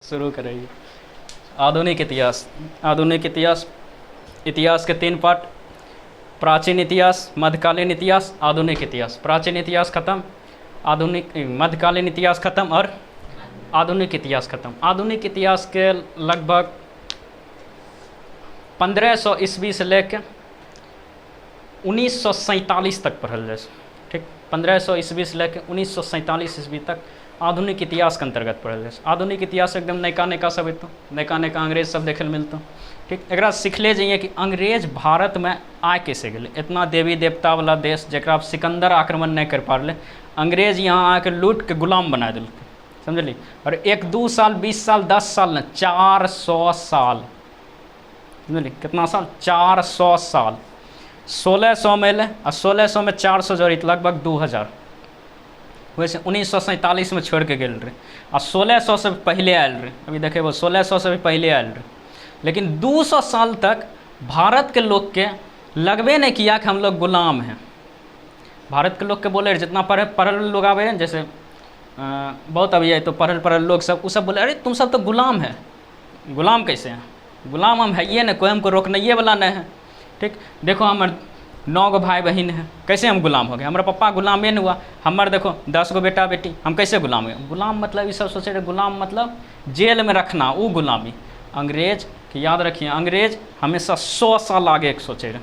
शुरू करेंगे। आधुनिक इतिहास। आधुनिक इतिहास इतिहास के 3 पार्ट: प्राचीन इतिहास, मध्यकालीन इतिहास, आधुनिक इतिहास। प्राचीन इतिहास खत्म, आधुनिक मध्यकालीन इतिहास खत्म और आधुनिक इतिहास खत्म। आधुनिक इतिहास के लगभग 1500 ईस्वी से लेकर 1947 तक पढ़ल जाए। ठीक, 1500 ईस्वी से लेकर 1947 ईस्वी तक आधुनिक इतिहास के अंतर्गत पढ़ल जाए। आधुनिक इतिहास एकदम नयका नयका सब एतौ, नयका नयका अंग्रेज सब देखे मिलतौ। ठीक, एकरा सिखले जाइए कि अंग्रेज भारत में आए कैसे गए। इतना देवी देवता वाला देश जरा सिकंदर आक्रमण नहीं कर पारे, अंग्रेज यहाँ आके लूट के गुलाम बना दिल, समझली। और 1-2 साल, 20 साल, 10 साल न 400 साल, समझली। कितना साल? 400 साल। 1600 में ले और 1600 में 400 जोड़ी लगभग 2000। वैसे 1947 में छोड़ के गए रहे और 1600 से पहले आयल रहे। अभी देखे वो 1600 से भी पहले आयल रहे, लेकिन 200 साल तक भारत के लोग के लगबे नहीं किया कि हम लोग गुलाम हैं। भारत के लोग के बोले जितना पढ़ल लोग आवे हैं, जैसे बहुत अभी है तो पढ़ल लोग सब वो सब बोले अरे तुम सब तो गुलाम है। गुलाम कैसे हैं? गुलाम हम है ये ना, कोई हमको रोकने वाला नहीं है। ठीक, देखो हमारे 9 गो भाई बहन हैं, कैसे हम गुलाम हो गए? हमारा पप्पा गुलाम नहीं हुआ, हमारे देखो 10 गो बेटा बेटी, हम कैसे गुलाम हुए? गुलाम मतलब ये सब सोचे रहे, गुलाम मतलब जेल में रखना, वो गुलामी। अंग्रेज कि याद रखिए, अंग्रेज हमेशा 100 साल आगे एक सोचे रहे,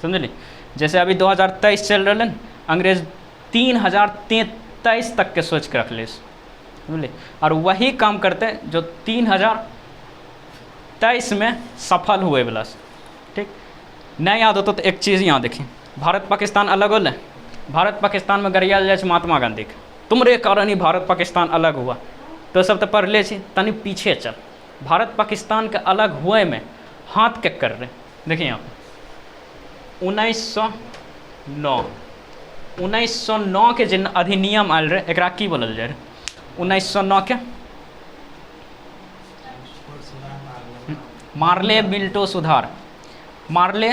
समझली। जैसे अभी 2023 चल रहा है, अंग्रेज 3033 तक के सोच के रख ले, समझली। और वही काम करते जो 3023 में सफल हुए वाला। ठीक, नहीं याद होता तो एक चीज़ यहाँ देखिए, भारत पाकिस्तान अलग होल। भारत पाकिस्तान में गरियाल जाए महात्मा गांधी के, तुमरे कारण ही भारत पाकिस्तान अलग हुआ। तो सब तो पढ़ ले छी, तनी पीछे चल। भारत पाकिस्तान के अलग हुए में हाथ के कर रहे, देखिए यहाँ पे 1909 के जिन अधिनियम आयल रहे, एकरा की बोलल जाए? 1909 के मार्ले मिल्टो सुधार। मार्ले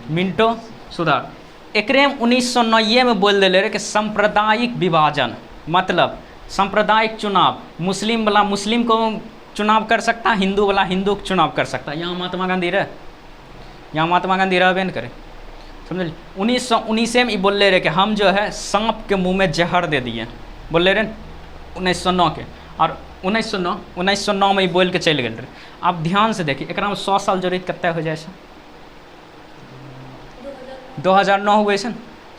मिंटो सुधार एकरे 1909 में बोल दिले रहे कि सांप्रदायिक विभाजन मतलब सांप्रदायिक चुनाव। मुस्लिम वाला मुस्लिम को चुनाव कर सकता, हिंदू वाला हिंदू को चुनाव कर सकता। यहाँ महात्मा गांधी रहे, यहाँ महात्मा गांधी रहबे न करे, समझ। 1919 में बोल रहे कि हम जो है सांप के मुंह में जहर दे दिए, बोल रहे 1909 के। और 1909 में ही बोल के चल गए रहे। आप ध्यान से देखिए, एकरा में 100 साल जरूरत कते हो जाए? 2009 हुए से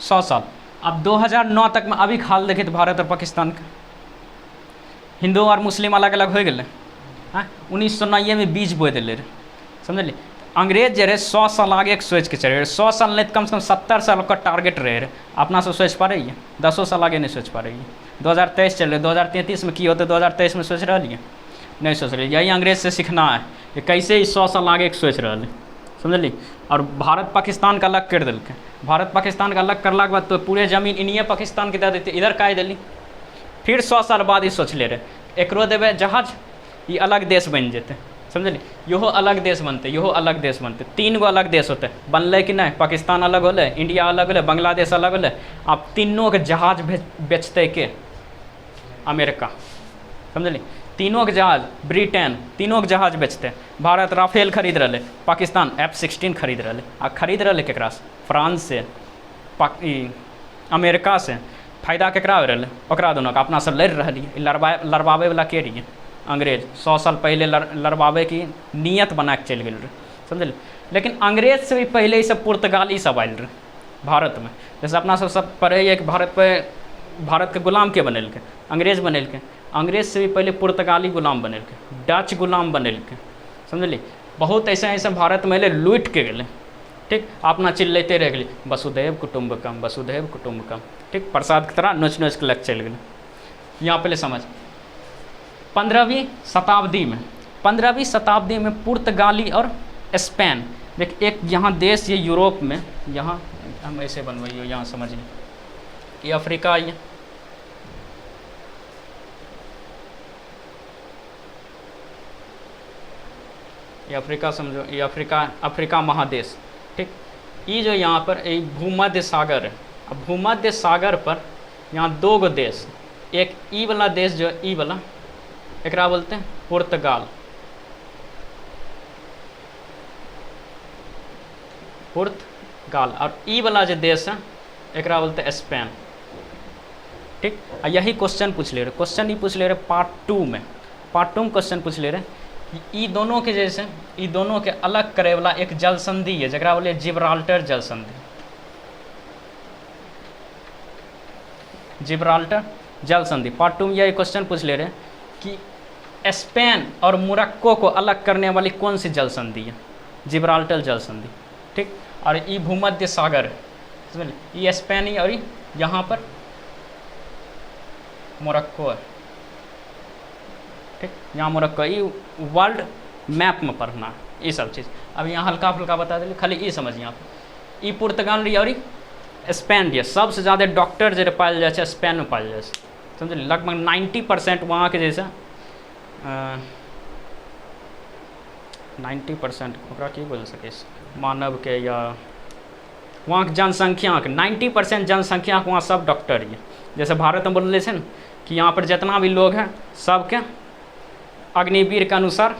100 साल। अब 2009 तक में अभी खाल देखे तो भारत और पाकिस्तान का हिंदू और मुस्लिम अलग अलग हो गए। हाँ, 1909 में बीज बो दिले रहे, समझली। अंग्रेज जे रहे 100 साल आगे एक सोच के चले रहे। 100 साल नहीं तो कम से कम 70 साल का टारगेट रहे। अपना से सोच पा रही है, 10 साल आगे नहीं सोच पा रही है। 2023 चल रहे, 2033 में की होते 2023 में सोच रही है, नहीं सोच रही। यही अंग्रेज से सीखना है कि कैसे ही 100 साल आगे एक सोच रहा है, समझली। और भारत पाकिस्तान का अलग कर दिल्के। भारत पाकिस्तान का अलग करला के बाद तो पूरे जमीन इन्हीं पाकिस्तान के दे देते, इधर का दिल्ली। फिर 100 साल बाद ही सोच ले रहे एकरो देवे जहाज, ये अलग देश बन जेते, समझली। योहो अलग देश बनते, योहो अलग देश बनते, 3 गो अलग देश होते। बनल कि नहीं? पाकिस्तान अलग होले, इंडिया अलग होले, बांग्लादेश अलग होले। अब तीनों के जहाज बेचते के अमेरिका, समझली। तीनों के जहाज, ब्रिटेन तीनों के जहाज बेचते। भारत राफेल खरीद रहे, पाकिस्तान F-16 खरीद रहे। आ खरीद रहे केकरा से? फ्रांस से, अमेरिका से। फायदा केकरा हो रहा? ओकरा दोनों का अपना से लड़ रही। लड़वावे वाला के रही अंग्रेज। 100 साल पहले लड़वावे की नीयत बना के चल गए रहे, समझल। लेकिन अंग्रेज से भी पहले ही सब पुर्तगाली सब आयल रहे भारत में। जैसे अपना सब पढ़े है कि भारत के गुलाम के बनेलके? अंग्रेज बनेलके। अंग्रेज से भी पहले पुर्तगाली गुलाम बनेलके, डच गुलाम बनेलके, समझली। बहुत ऐसे ऐसे भारत में लूट के गए। ठीक, अपना चिल्लाते रह गए वसुधैव कुटुम्बकम, वसुधैव कुटुम्बकम। ठीक, प्रसाद की तरह नोच नोच के लग चल गए। यहाँ पहले समझ 15वीं शताब्दी में पुर्तगाली और स्पेन, देख एक यहाँ देश ये यूरोप में, यहाँ हम ऐसे बनवाइए, यहाँ समझिए ये अफ्रीका, ये अफ्रीका समझो, ये अफ्रीका महादेश। ठीक, ये जो यहाँ पर एक भूमध्य सागर है। अब भूमध्य सागर पर यहाँ 2 गो देश, एक ई वाला देश जो ई वाला एकरा बोलते हैं पुर्तगाल। पुर्तगाल। और ई वाला जो देश है एकरा बोलते हैं स्पेन। ठीक, यही क्वेश्चन पूछ ले रहे, क्वेश्चन ही पूछ ले रहे पार्ट 2 में, पार्ट 2 में क्वेश्चन पूछ ले रहे ई दोनों के जैसे, ई दोनों के अलग करे वाला एक जल संधि है जरा बोले जिब्राल्टर जल संधि। जिब्राल्टर जल संधि पार्ट 2 में यही क्वेश्चन पूछ ले रहे कि स्पेन और मोरक्को को अलग करने वाली कौन सी जल संधि है? जिब्राल्टर जल संधि। ठीक, और ये भूमध्य सागर है, समझ, ये स्पेन ही, और यहाँ पर मोरक्को है। ठीक, यहाँ मोरक्को, ये वर्ल्ड मैप में पढ़ना है ये सब चीज़। अब यहाँ हल्का फुल्का बता दें, खाली ये समझिए आप। ये पुर्तगाल रही और स्पेन रही, सबसे ज़्यादा डॉक्टर जो पायल जाए छै स्पेन में पायल जाए, समझलिए। लगभग 90% वहाँ के जैसे 90% ओकरा की बोल सके मानव के या वहाँ के जनसंख्या के 90% जनसंख्या के वहाँ सब डॉक्टर ही। जैसे भारत में बोल रहे कि यहाँ पर जितना भी लोग हैं सबके अग्निवीर के अनुसार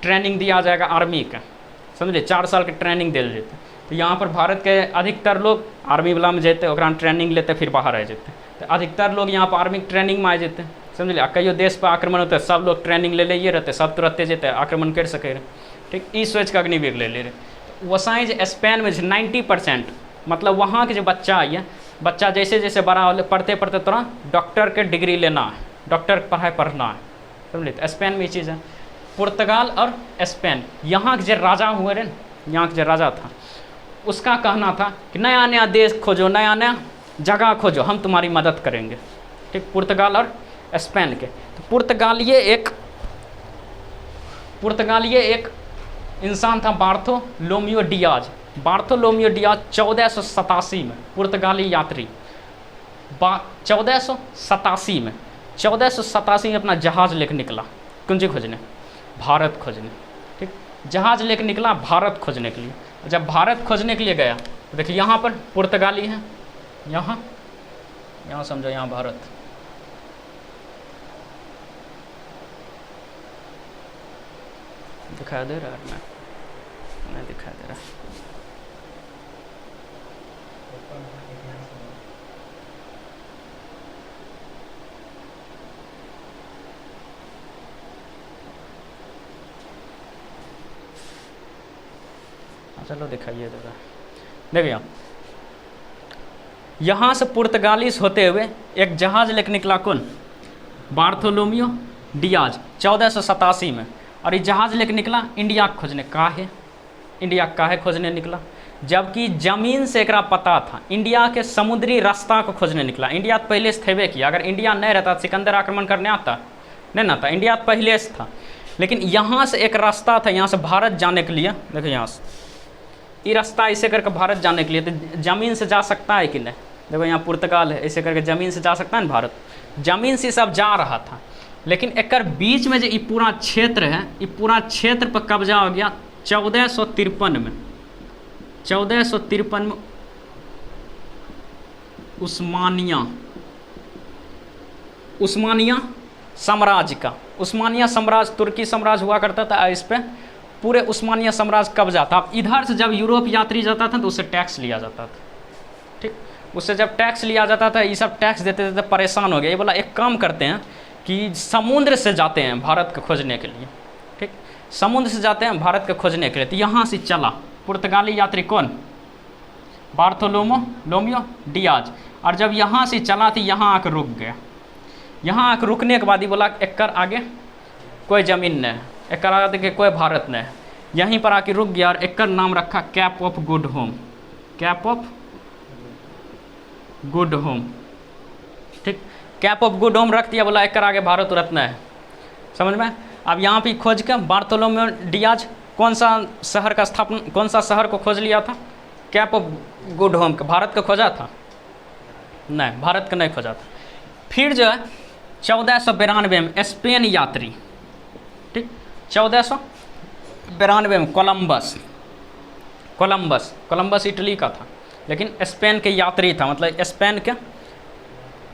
ट्रेनिंग दिया जाएगा आर्मी का, समझलिए। 4 साल के ट्रेनिंग दिल जेते। तो यहाँ पर भारत के अधिकतर लोग आर्मी वाला में जेते, ओकरा ट्रेनिंग लेते, फिर बाहर आ जाते। तो अधिकतर लोग यहाँ पर आर्मी ट्रेनिंग में आ जाते, समझलिए। कहियो देश पर आक्रमण होते सब लोग ट्रेनिंग ले लिए रहते, सब तुरंते जेते आक्रमण कर सके रहे। ठीक, ई सोच के अग्निवीर ले रहे। वसाई जो स्पेन में 90%, मतलब वहाँ के जो बच्चा है, बच्चा जैसे जैसे बड़ा हो पढ़ते पढ़ते तुरंत डॉक्टर के डिग्री लेना है, डॉक्टर की पढ़ाई पढ़ना है, समझलिए। तो स्पेन में ये चीज़ है। पुर्तगाल और स्पेन, यहाँ के जो राजा हुए रहे, यहाँ के जो राजा था उसका कहना था कि नया नया देश खोजो, नया नया जगह खोजो, हम तुम्हारी मदद करेंगे। ठीक, पुर्तगाल और स्पेन के। तो पुर्तगालिये एक इंसान था बार्थोलोमियो डियाज। बार्थोलोमियो डियाज 1487 में पुर्तगाली यात्री 1487 में अपना जहाज़ लेकर निकला, कुंजी खोजने, भारत खोजने। ठीक, जहाज़ लेकर निकला भारत खोजने के लिए। जब भारत खोजने के लिए गया तो देखिए यहाँ पर पुर्तगाली है, यहाँ समझो, यहाँ भारत, दिखाई दे रहा है? नहीं दिखाई दे रहा। चलो दिखाइए जरा। देखिए यहाँ से पुर्तगाली होते हुए एक जहाज़ लेकर निकला, कौन? बार्थोलोमियो डियाज 1487 में। और ये जहाज़ लेकर निकला इंडिया खोजने। काहे? इंडिया काहे खोजने निकला? जबकि ज़मीन से एकरा पता था, इंडिया के समुद्री रास्ता को खोजने निकला। इंडिया तो पहले से थेबे किया, अगर इंडिया नहीं रहता सिकंदर आक्रमण करने आता नहीं ना था, इंडिया तो पहले से था। लेकिन यहाँ से एक रास्ता था, यहाँ से भारत जाने के लिए। देखो यहाँ से ये रास्ता ऐसे करके भारत जाने के लिए, तो ज़मीन से जा सकता है कि नहीं? देखो यहाँ पुर्तगाल है, ऐसे करके ज़मीन से जा सकता है ना भारत, ज़मीन से सब जा रहा था। लेकिन एक बीच में जो ये पूरा क्षेत्र है, ये पूरा क्षेत्र पर कब्जा हो गया 1453 में। 1453 में उस्मानिया साम्राज्य का, उस्मानिया साम्राज्य तुर्की साम्राज्य हुआ करता था, इस पर पूरे उस्मानिया साम्राज्य कब्जा था। इधर से जब यूरोप यात्री जाता था तो उससे टैक्स लिया जाता था। ठीक, उससे जब टैक्स लिया जाता था, ये सब टैक्स देते देते परेशान हो गए। ये बोला एक काम करते हैं कि समुद्र से जाते हैं भारत को खोजने के लिए। ठीक, समुद्र से जाते हैं भारत को खोजने के लिए। तो यहाँ से चला पुर्तगाली यात्री, कौन? Bartolomeu Diaz. और जब यहाँ से चला तो यहाँ आकर रुक गया। यहाँ आकर रुकने के बाद ही बोला एकर आगे कोई ज़मीन नहीं, एकर आगे कोई भारत नहीं। यहीं पर आके रुक गया और एकर नाम रखा cap of Good home. Cap of Good home. ठीक, कैप ऑफ गुड होम रख दिया, बोला एकर आगे भारत उरत नहीं है, समझ में? अब यहाँ पे खोज के बार्थोलोमियो डियाज कौन सा शहर का स्थापना, कौन सा शहर को खोज लिया था? कैप ऑफ गुड होम का। भारत को खोजा था? नहीं, भारत का नहीं खोजा था। फिर जो है 1492 में स्पेन यात्री, ठीक, 1492 में कोलंबस इटली का था, लेकिन स्पेन के यात्री था, मतलब स्पेन के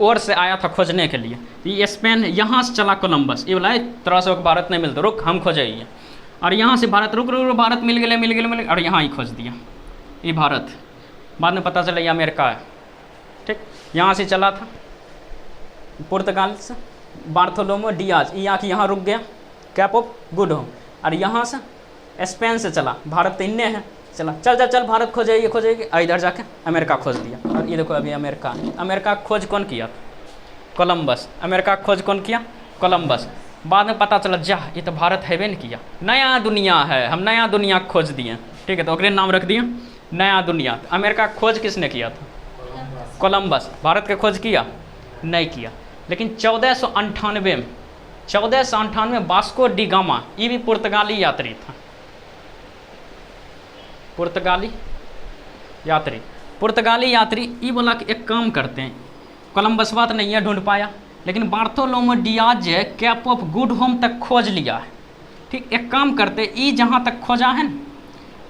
ओर से आया था खोजने के लिए। ये स्पेन यहाँ से चला कोलंबस, ये बोला तरह से भारत नहीं मिलता, रुक हम खोजाइए। और यहाँ से भारत रुक रुक भारत मिल गए और यहाँ ही खोज दिया ये भारत। बाद में पता चला ये अमेरिका है। ठीक, यहाँ से चला था पुर्तगाल से बार्थोलोमो डियाज, यहाँ की यहाँ रुक गया कैप ऑफ गुड होम। और यहाँ से स्पेन से चला, भारत तो इन्ने है, चला चल चल चल भारत खोजेगी खोजेगी, इधर जाके अमेरिका खोज दिया। और ये देखो अभी अमेरिका खोज कौन किया था? कोलंबस। अमेरिका खोज कौन किया? कोलंबस। बाद में पता चला जा ये तो भारत है नहीं किया, नया दुनिया है, हम नया दुनिया खोज दिए। ठीक है, तो ओकरे नाम रख दिए नया दुनिया। अमेरिका खोज किसने किया था? कोलंबस। भारत के खोज किया? नहीं किया। लेकिन 1498 में वास्को डी गामा, ये भी पुर्तगाली यात्री था। पुर्तगाली यात्री ये बोला कि एक काम करते हैं, कोलंबस बात नहीं है ढूंढ पाया, लेकिन Bartholomew Dias Cape of Good Home तक खोज लिया है। ठीक, एक काम करते, ये जहाँ तक खोजा है न,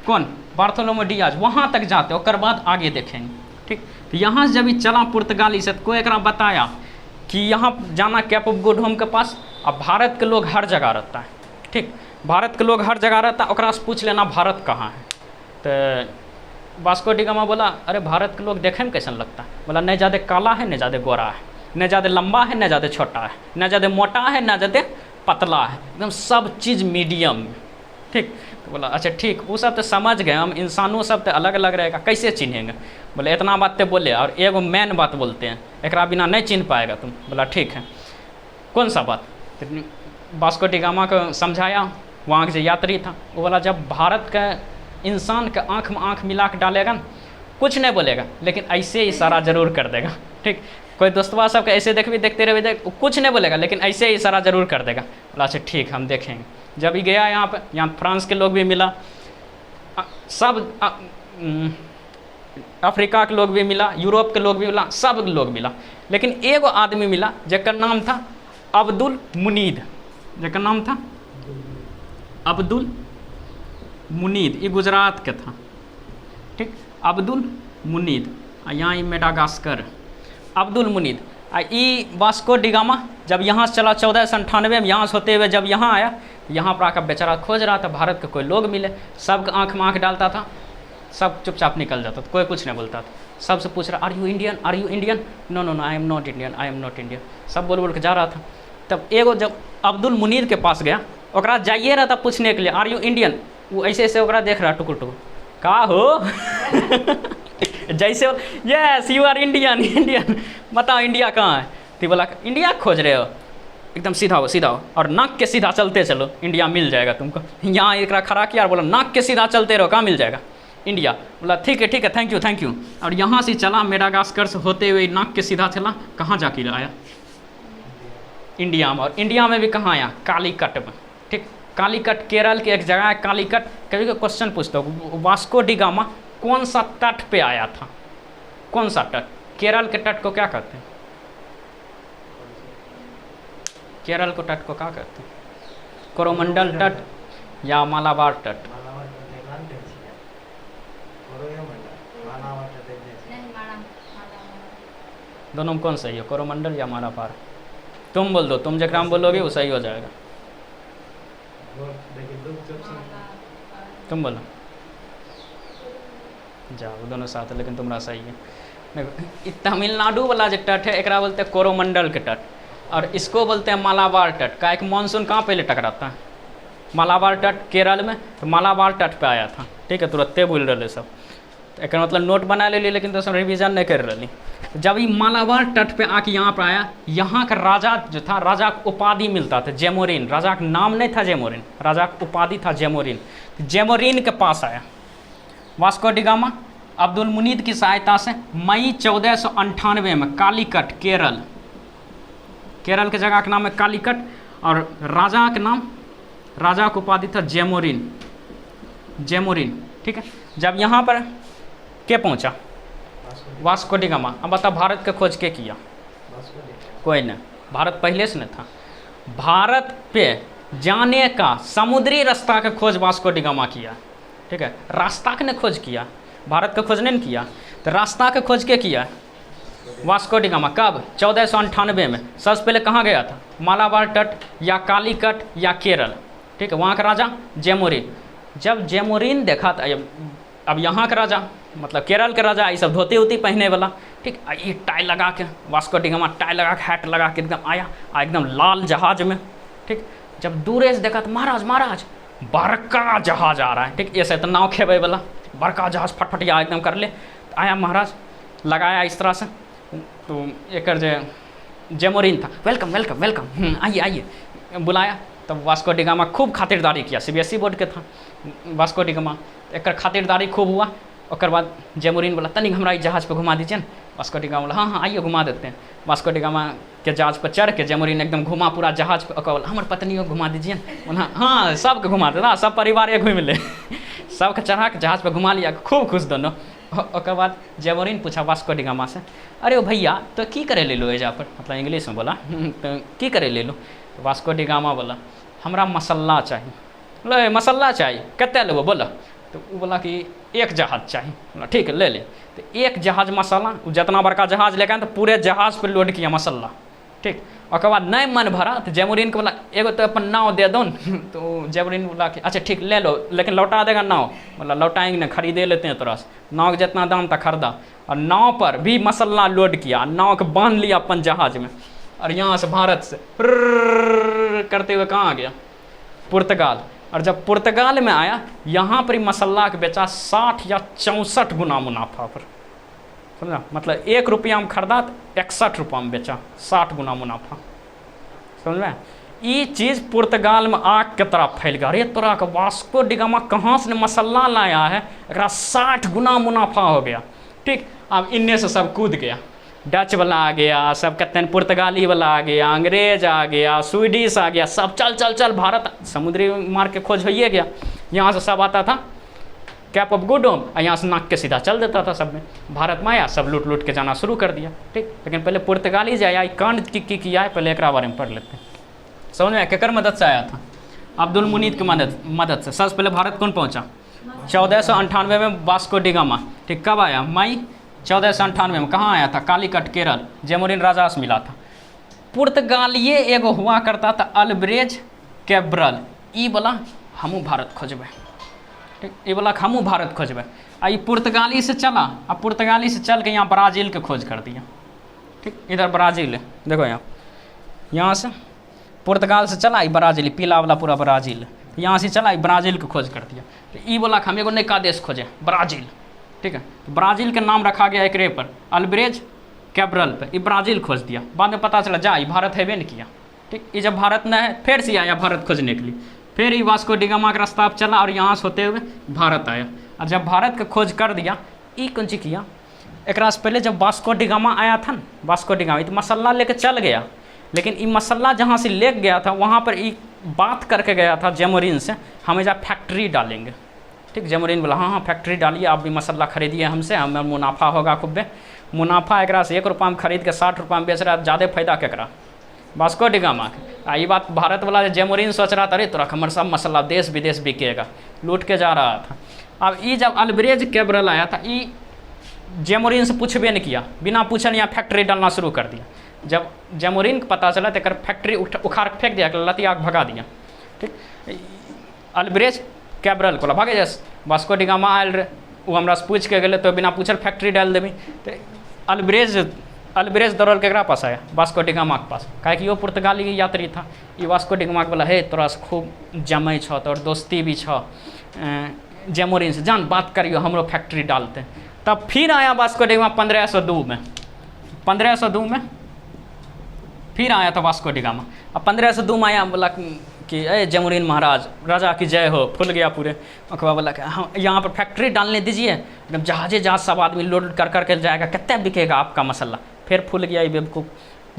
कौन? बार्थोलोमो डियाज, वहाँ तक जाते और बाद आगे देखेंगे। ठीक, तो यहाँ से जब ही चला पुर्तगाली से, तो कोई एक बताया कि यहाँ जाना कैप ऑफ गुड होम के पास। अब भारत के लोग हर जगह रहता है। ठीक, भारत के लोग हर जगह रहता है, ओकरा से पूछ लेना भारत कहाँ है। तो वास्को डी गामा बोला अरे भारत के लोग देखे में कैसन लगता है? बोला नहीं ज़्यादा काला है, न ज़्यादा गोरा है, न ज़्यादा लंबा है, न ज़्यादा छोटा है, न ज़्यादा मोटा है, न ज़्यादा पतला है, एकदम सब चीज़ मीडियम में। ठीक, तो बोला अच्छा ठीक, वो सब तो समझ गए हम, इंसानों सब तो अलग अलग रहेगा, कैसे चिन्हेंगे? बोले इतना बात तो बोले, और एगो मेन बात बोलते हैं, एक बिना नहीं चिन्ह पाएगा तुम। बोला ठीक है, कौन सा बात? वास्को डी गामा को समझाया, वहाँ के जो यात्री था वो बोला जब भारत का इंसान के आँख में आँख मिला के डालेगा ना, कुछ नहीं बोलेगा, लेकिन ऐसे इशारा जरूर कर देगा। ठीक, कोई दोस्तवा सबके ऐसे देखते रहे, कुछ नहीं बोलेगा, लेकिन ऐसे इशारा जरूर कर देगा। बोला अच्छा ठीक हम देखेंगे। जब ही गया यहाँ पे, यहाँ फ्रांस के लोग भी मिला, सब अफ्रीका के लोग भी मिला, यूरोप के लोग भी मिला, सब लोग मिला, लेकिन एगो आदमी मिला जेकर नाम था अब्दुल मुनीद। जेकर नाम था अब्दुल मुनीद, ये गुजरात के था। ठीक, अब्दुल मुनीद, यहाँ ही मेडागास्कर, अब्दुल मुनीद। ई वास्को डी गामा जब यहाँ से चला 1498 में, यहाँ से होते हुए जब यहाँ आया, यहाँ पर आकर बेचारा खोज रहा था भारत के कोई लोग मिले, सबके आँख में आँख डालता था, सब चुपचाप निकल जाता था, कोई कुछ नहीं बोलता था। सबसे पूछ रहा are you Indian, are you Indian? No no no I am not Indian, I am not Indian, सब बोल के जा रहा था। तब एगो जब अब्दुल मुनीद के पास गया, ओकरा जाइए रहा था पूछने के लिए आर यू इंडियन, वो ऐसे ऐसे ओकरा देख रहा टुकुर टुकुर, का हो? जैसे yes you are Indian, Indian बताओ इंडिया कहाँ है? तो बोला इंडिया खोज रहे हो, एकदम सीधा हो और नाक के सीधा चलते चलो, इंडिया मिल जाएगा तुमको। यहाँ एक खड़ा किया और बोला नाक के सीधा चलते रहो, कहाँ मिल जाएगा? इंडिया। बोला ठीक है थैंक यू। और यहाँ से चला मेडागास्कर से होते हुए नाक के सीधा चला, कहाँ जाके आया? इंडिया में। और इंडिया में भी कहाँ आया? कालीकट में। ठीक, कालीकट केरल की एक जगह है कालीकट। कभी कोई क्वेश्चन पूछता हूँ, वास्को डी गामा कौन सा तट पे आया था? कौन सा तट? केरल के तट को क्या कहते हैं? केरल को तट को क्या कहते हैं? कोरोमंडल तट या मालाबार तट? दोनों में कौन सही है, कोरोमंडल या मालाबार? तुम बोल दो, तुम जगह बोलोगे वो सही हो जाएगा। तुम बोलो। जाओ दोनों साथ है, लेकिन तुम्हारा सही है। तमिलनाडु वाला जो तट है एक बोलते हैं कोरोमंडल के तट, और इसको बोलते हैं मालाबार तट। का एक मानसून कहाँ पहले टकराता है? मालाबार तट केरल में, तो मालाबार तट पे आया था। ठीक है, तुरंते बोल रहे सब, तो एक मतलब नोट बना ले, लेकिन तो सब रिविजन नहीं कर रही। जब ये मालाबार तट पे आके यहाँ पर आया, यहाँ का राजा जो था, राजा को उपाधि मिलता था जेमोरिन। राजा का नाम नहीं था जेमोरिन, राजा का उपाधि था जेमोरिन। जेमोरिन के पास आया वास्को डी गामा अब्दुल मुनीद की सहायता से मई 1498 में कालीकट, केरल के जगह का नाम है कालीकट, और राजा का नाम, राजा को उपाधि था जेमोरिन। ठीक है, जब यहाँ पर के पहुँचा? Vasco D gamma. अब बता भारत के खोज के किया? कोई नहीं, भारत पहले से नहीं था। भारत पे जाने का समुद्री रास्ता का खोज वास्को डी गामा किया। ठीक है, रास्ता के ने खोज किया, भारत का खोज नहीं किया, तो रास्ता का खोज के किया? वास्को डी गामा कब? 1498 में। सबसे पहले कहाँ गया था? मालाबार तट या कालीकट या केरल, ठीक है। वहाँ का राजा जेमोरिन। जब जेमोरिन देखा था, अब यहाँ का राजा मतलब केरल के राजा, ये सब धोती उती पहने वाला, ठीक, ये टाई लगा के वास्को डी गामा टाई लगा के हैट लगा के एकदम आया, एकदम लाल जहाज में, ठीक। जब दूरे से देखा तो महाराज महाराज बड़का जहाज आ रहा है, ठीक। ऐसे तो नाव खेबे वाला बड़का जहाज फटफटिया एकदम कर ले, आया महाराज, लगाया इस तरह से। तो एक जेमोरिन था, वेलकम वेलकम वेलकम, आइए आइए, बुलाया। तब वास्को डी गामा खूब खातिरदारी किया, CBSE बोर्ड के था वास्को डी गामा, एक खातिरदारी खूब हुआ। और बाद जेमोरिन बोला तनिक हमारा जहाज़ पे घुमा दीजिए ना। वास्को डी गामा बोला हाँ हाँ आइए घुमा देते हैं। वास्को डी गामा के जहाज़ पर चढ़ के जेमोरिन एकदम घुमा पूरा जहाज़ पे। बोला हमारे पत्नियों को घुमा दीजिए ना। बोला हाँ सबके घुमा देता, सब परिवार एक घूम ले। सबके चढ़ा के जहाज़ पे घुमा लिया, खूब खुश दोनों। और बाद जेमोरिन पूछा वास्को डी गामा से, अरे ओ भैया तो की करे ले लो एजा पर, मतलब इंग्लिश में बोला तो की करे ले लो। तो वास्को डी गामा बोला हमरा मसल्ला चाहिए। बोला मसल्ला चाहिए, कितना लेबो बोला। तो वो बोला कि एक जहाज़ चाहिए। बोला ठीक है ले ले। तो एक जहाज़ मसाला, जितना बड़का जहाज़ लेकर तो पूरे जहाज़ पर लोड किया मसाला, ठीक। और बाद नहीं मन भरा तो जेमोरिन को बोला एगो तो अपन नाव दे दो। तो जेमोरिन बोला कि अच्छा ठीक ले लो, लेकिन लौटा देगा नाव। बोला लौटाएंगे ना, खरीदे लेते हैं तोरा से। नाव के जितना दाम था खरीदा, और नाव पर भी मसाला लोड किया, नाव के बांध लिया अपन जहाज़ में। और यहाँ से भारत से करते हुए कहाँ आ गया? पुर्तगाल। और जब पुर्तगाल में आया, यहाँ पर मसाला के बेचा 60 या 64 गुना मुनाफा पर, समझा? मतलब 1 रुपया में खरीदा तो 61 रुपया में बेचा, 60 गुना मुनाफा, समझ में? ये चीज़ पुर्तगाल में आग के तरह फैल गया। अरे तोरा का वास्को डी गामा कहाँ से मसाला लाया है, एक 60 गुना मुनाफा हो गया, ठीक। अब इनने से सब कूद गया, डच वाला आ गया, सब कहते हैं पुर्तगाली वाला आ गया, अंग्रेज आ गया, स्वीडिश आ गया, सब चल चल चल भारत। समुद्री मार्ग के खोज हो ही गया, यहाँ से सब आता था कैप ऑफ गुड होम, और यहाँ से नाक के सीधा चल देता था सब में। भारत में आया, सब लूट लूट के जाना शुरू कर दिया, ठीक। लेकिन पहले पुर्तगाली जो आया, कांड की किया है, पहले एक बारे में पढ़ लेते हैं। समझ में? केकर मदद से आया था? अब्दुल मुनीद की मदद से। सबसे पहले भारत कौन पहुँचा? 1498 में वास्को डी गामा, ठीक। कब आया? मई 1498 में। कहाँ आया था? कालीकट केरल। जेमोरिन राजा से मिला था। पुर्तगालिये एगो हुआ करता था अल्ब्रेज कैब्रल, ई बोला हमू भारत खोजबे, ठीक। ये बोला हमू भारत खोजबे। आ पुर्तगाली से चला, अब पुर्तगाली से चल के यहाँ ब्राज़ील के खोज कर दिया, ठीक। इधर ब्राज़ील है, देखो यहाँ से पुर्तगाल से चला, ब्राज़ील पीला वाला पूरा ब्राज़ील, यहाँ से चला ब्राज़ील के खोज कर दिया। तो ये बोला हम एगो नया देश खोजे, ब्राज़ील, ठीक है। तो ब्राज़ील का नाम रखा गया एकरे पर, अल्ब्रेज कैब्रल पे। ये ब्राज़ील खोज दिया। बाद में पता चला जा ये भारत है नहीं किया, ठीक। ये जब भारत न है, फिर से आया भारत खोजने के लिए। फिर ये वास्को डी गामा का रास्ता अब चला और यहाँ से होते हुए भारत आया। और जब भारत का खोज कर दिया, ये कौन चीज़ किया? एक से पहले जब वास्को डी गामा आया था ना, वास्को डी गामा तो मसाला लेके चल गया, लेकिन ये मसाला जहाँ से ले गया था वहाँ पर ये बात करके गया था जेमोरिन से, हमें जा फैक्ट्री डालेंगे, ठीक। जेमोरिन बोला हाँ हाँ फैक्ट्री डालिए, आप भी मसाला खरीदिए हमसे, हमें मुनाफा होगा खूब। मुनाफा एक से 1 रुपया में खरीद के 60 रुपया में बेच रहा है, ज़्यादा फायदा केकरा? वास्को डी गामा के। ये बात भारत वाला जेमोरिन सोच रहा था, अरे तोरा हमारे सब मसाला देश विदेश बिकेगा, लूट के जा रहा था। अब ये जब अल्ब्रेज कैब्रल आया था, ये जेमोरिन से पूछबे नहीं किया, बिना पूछे यहाँ फैक्ट्री डालना शुरू कर दिया। जब जेमोरिन को पता चला तो फैक्ट्री उखाड़ फेंक दिया, लतिया भगा दिया, ठीक। अल्ब्रेज कैब्रल को भागे जैसे वास्को डी गामा आयल रहे, वो हमरा से पूछ के गए तो बिना पूछल फैक्ट्री डाल देवी। तो अल्ब्रेज दौड़ल केकरा पास आया? वास्को डी गामा के पास, काहे कि वो पुर्तगाली यात्री था। ये वास्को डी गामा के बोला हे तोरा से खूब जमै छो, तोर दोस्ती भी छो जेमोरिन से, जान बात करियो हमरो फैक्ट्री डालते। तब फिर आया वास्को डी गामा 1502 में, 1502 में फिर आया था वास्को डी गामा। अब 1502 में आया, बोला कि अरे जेमोरिन महाराज राजा की जय हो, फुल गया पूरे। अखबार बोला कि हाँ यहाँ पर फैक्ट्री डालने दीजिए, एकदम जहाज़ सब आदमी लोड कर कर के जाएगा, कितना बिकेगा आपका मसाला। फिर फुल गया ये बेवकूफ़।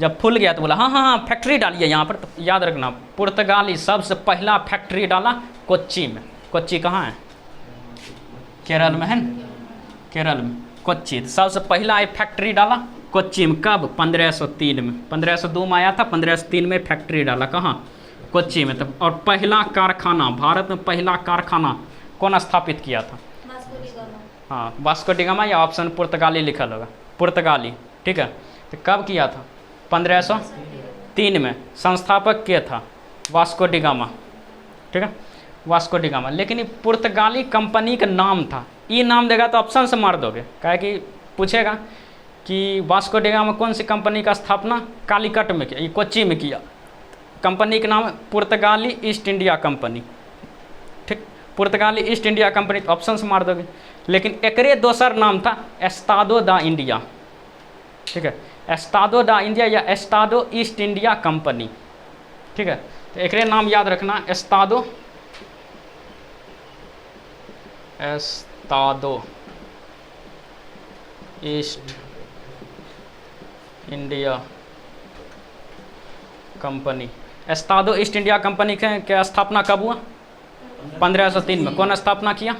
जब फुल गया तो बोला हाँ हाँ हाँ फैक्ट्री डालिए यहाँ पर। तो याद रखना पुर्तगाली सबसे पहला फैक्ट्री डाला कोच्चि में। कोच्चि कहाँ है? केरल में है ना, केरल में कोच्चि। सबसे पहला ये फैक्ट्री डाला कोच्चि में। कब? 1503 में। 1502 में आया था, 1503 में फैक्ट्री डाला। कहाँ? कोच्चि में। तब और पहला कारखाना, भारत में पहला कारखाना कौन स्थापित किया था? हाँ वास्को डी गामा, या ऑप्शन पुर्तगाली लिखल होगा, पुर्तगाली। ठीक है। तो कब किया था? 1503 में। संस्थापक के था? वास्को डी गामा, ठीक है, वास्को डी गामा। लेकिन ये पुर्तगाली कंपनी का नाम था। ये नाम देगा तो ऑप्शन से मार दोगे, क्या कि पूछेगा कि वास्को डी गामा कौन सी कंपनी का स्थापना कालीकट में किया, ये कोच्चि में किया। कंपनी का नाम है पुर्तगाली ईस्ट इंडिया कंपनी, ठीक, पुर्तगाली ईस्ट इंडिया कंपनी, तो ऑप्शन से मार दोगे। लेकिन एकरे दोसर नाम था एस्तादो दा इंडिया, ठीक है, एस्तादो दा इंडिया या एस्तादो ईस्ट इंडिया कंपनी, ठीक है। तो एकरे नाम याद रखना, Estado East India Company. Estado East India Company के स्थापना कब हुआ? 1503 में। कौन स्थापना किया?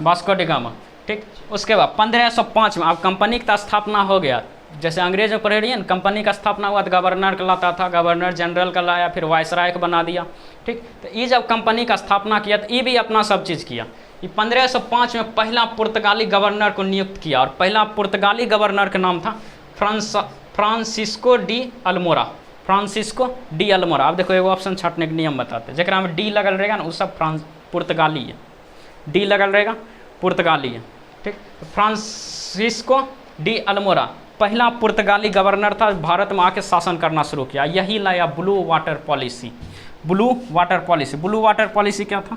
वास्को डी गामा, ठीक। उसके बाद 1505 में अब कंपनी का स्थापना हो गया। जैसे अंग्रेज में पढ़े रही है ना, कंपनी का स्थापना हुआ तो गवर्नर का लाता था, गवर्नर जनरल का लाया, फिर वायसराय को बना दिया, ठीक। तो ये जब कंपनी का स्थापना किया तो ये भी अपना सब चीज़ किया। ये 1505 में पहला पुर्तगाली गवर्नर को नियुक्त किया, और पहला पुर्तगाली गवर्नर का नाम था Francisco de Almora, Francisco de Almora. अब देखो एगो ऑप्शन छाटने के नियम बताते हैं, जरा में डी लगल रहेगा ना वो सब पुर्तगाली है, डी लगल रहेगा पुर्तगाली है, ठीक। तो फ्रांसिस्को डी अल्मोरा पहला पुर्तगाली गवर्नर था, भारत में आके शासन करना शुरू किया। यही लाया blue water policy. Blue water policy, blue water policy क्या था?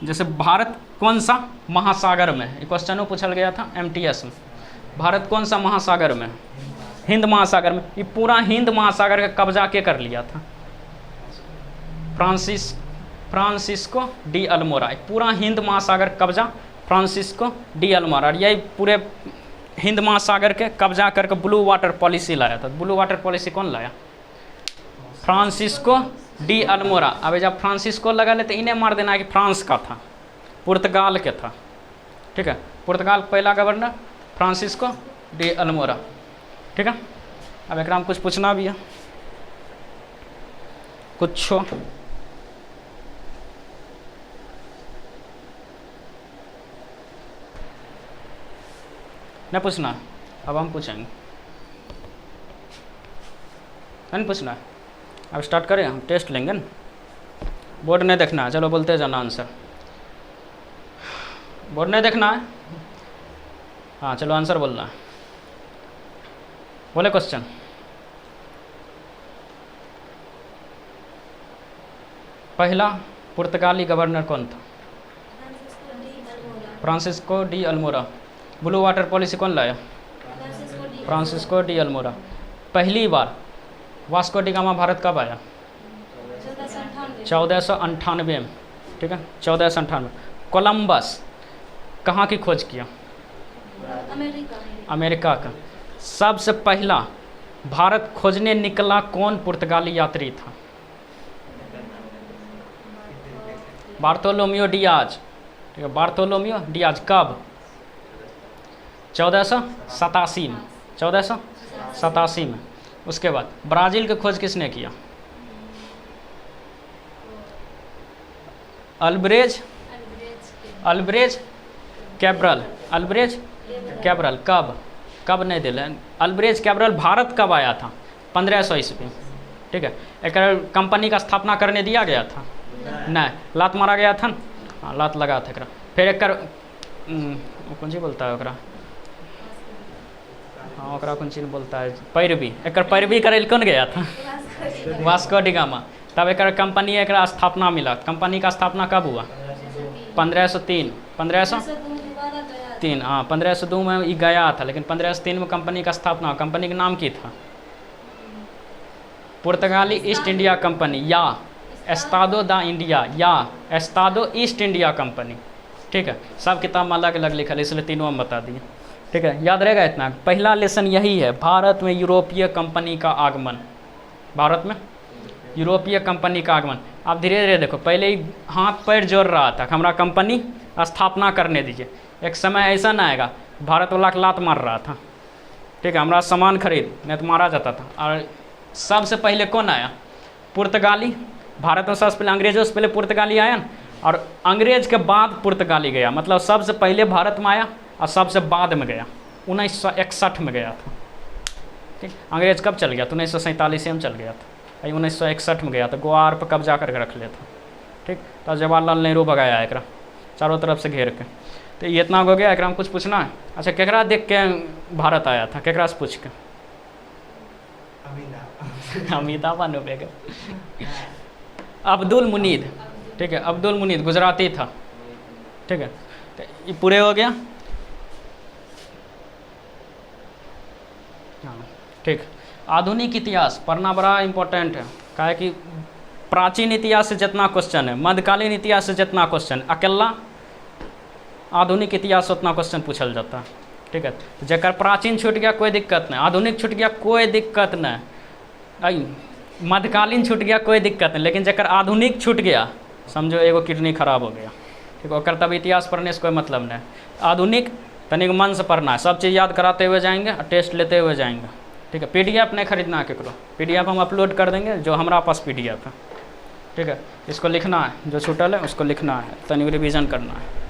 जैसे भारत कौन सा महासागर में है, क्वेश्चन पूछल गया था MTS में, भारत कौन सा महासागर में? हिंद महासागर में। ये पूरा हिंद महासागर का कब्जा के कर लिया था? Francisco de Almora. पूरा हिंद महासागर कब्जा फ्रांसिस्को डी अल्मोरा, और यही पूरे हिंद महासागर के कब्जा करके ब्लू वाटर पॉलिसी लाया था। ब्लू वाटर पॉलिसी कौन लाया? Francisco de Almora. अब जब फ्रांसिस्को लगा ले तो इन्हें मार देना कि फ्रांस का था, पुर्तगाल के था, ठीक है। पुर्तगाल पहला गवर्नर फ्रांसिस्को डी अल्मोरा, ठीक है। अब एक कुछ पूछना भी है, कुछ नहीं पूछना है? अब हम पूछेंगे, नहीं पूछना है? अब स्टार्ट करें, हम टेस्ट लेंगे ना, बोर्ड नहीं देखना है। चलो बोलते जाना आंसर, बोर्ड नहीं देखना है, हाँ चलो आंसर बोलना है। बोले क्वेश्चन, पहला पुर्तगाली गवर्नर कौन था? Francisco de Almora. Blue water policy कौन लाया? Francisco de Almora. पहली बार वास्को डी गामा भारत कब आया? 1498 में, ठीक है, 1498। कोलंबस कहाँ की खोज किया? अमेरिका का। सबसे पहला भारत खोजने निकला कौन पुर्तगाली यात्री था? बार्थोलोमियो डियाज, ठीक है, बार्थोलोमियो डियाज। कब? 1487 में, 1487 में। उसके बाद ब्राज़ील की खोज किसने किया? अल्ब्रेज कैब्रल। अल्ब्रेज कैब्रल। कब नहीं दिले? अल्ब्रेज कैब्रल भारत कब आया था? 1500 ईस्वी, ठीक है। एक कंपनी का स्थापना करने दिया गया था? नहीं, लात मारा गया था ना, हाँ लात लगा था एकरा। फिर एक कौन सी बोलता है ओकरा, हाँ ओकरा कौन चीज बोलता है, पैरवी। एक पैरवी करे कौन गया था? Vasco D gamma. तब एक कंपनी एक स्थापना मिला। कंपनी का स्थापना कब हुआ? 1503। 1503, हाँ 1502 में ये गया था, लेकिन 1503 में कंपनी का स्थापना। कंपनी का नाम की था? पुर्तगाली ईस्ट इंडिया कंपनी या एस्तादो दा इंडिया या एस्तादो ईस्ट इंडिया कंपनी, ठीक है। सब किताब में अलग अलग लिखा है, इसलिए तीनों हम बता दिए, ठीक है। याद रहेगा इतना। पहला लेसन यही है, भारत में यूरोपीय कंपनी का आगमन। भारत में यूरोपीय कंपनी का आगमन। आप धीरे धीरे देखो, पहले ही हाथ पैर जोड़ रहा था, हमारा कंपनी स्थापना करने दीजिए। एक समय ऐसा ना आएगा भारत वाला के लात मार रहा था, ठीक है, हमारा सामान खरीद, नहीं तो मारा जाता था। और सबसे पहले कौन आया? पुर्तगाली। भारत में सबसे पहले, अंग्रेजों से पहले पुर्तगाली आया ना, और अंग्रेज के बाद पुर्तगाली गया। मतलब सबसे पहले भारत में आया और सबसे बाद में गया, 1961 में गया था। ठीक, अंग्रेज कब चल गया था? 1947 में चल गया था। 1961 में गया था, ग्वार पर कब्जा करके रख लेता। ठीक, तो जवाहरलाल नेहरू भगाया एक चारों तरफ से घेर के। तो ये इतना हो गया, एक कुछ पूछना है? अच्छा, केकरा देख के भारत आया था, केकरा से पूछ के? अमिताभ बच्चन। अब्दुल मुनीद। ठीक है, अब्दुल मुनीद गुजराती था। ठीक है, तो ये पूरे हो गया। हाँ, ठीक। आधुनिक इतिहास पढ़ना बड़ा इम्पोर्टेंट है, क्या है कि प्राचीन इतिहास से जितना क्वेश्चन है, मध्यकालीन इतिहास से जितना क्वेश्चन, अकेला आधुनिक इतिहास से उतना क्वेश्चन पूछल जाता है। ठीक है, तो जकर प्राचीन छूट गया कोई दिक्कत नहीं, आधुनिक छूट गया कोई दिक्कत नहीं, आई मध्यकालीन छूट गया कोई दिक्कत नहीं, लेकिन जकर आधुनिक छूट गया समझो एगो किडनी खराब हो गया। ठीक है, और तब इतिहास पढ़ने से कोई मतलब नहीं। आधुनिक तनिक मन से पढ़ना है, सब चीज़ याद कराते हुए जाएंगे और टेस्ट लेते हुए जाएंगे। ठीक है, PDF नहीं खरीदना है केकरो, PDF हम अपलोड कर देंगे, जो हमारा पास PDF है। ठीक है, इसको लिखना है, जो छूटल है उसको लिखना है, तनिक रिवीजन करना है।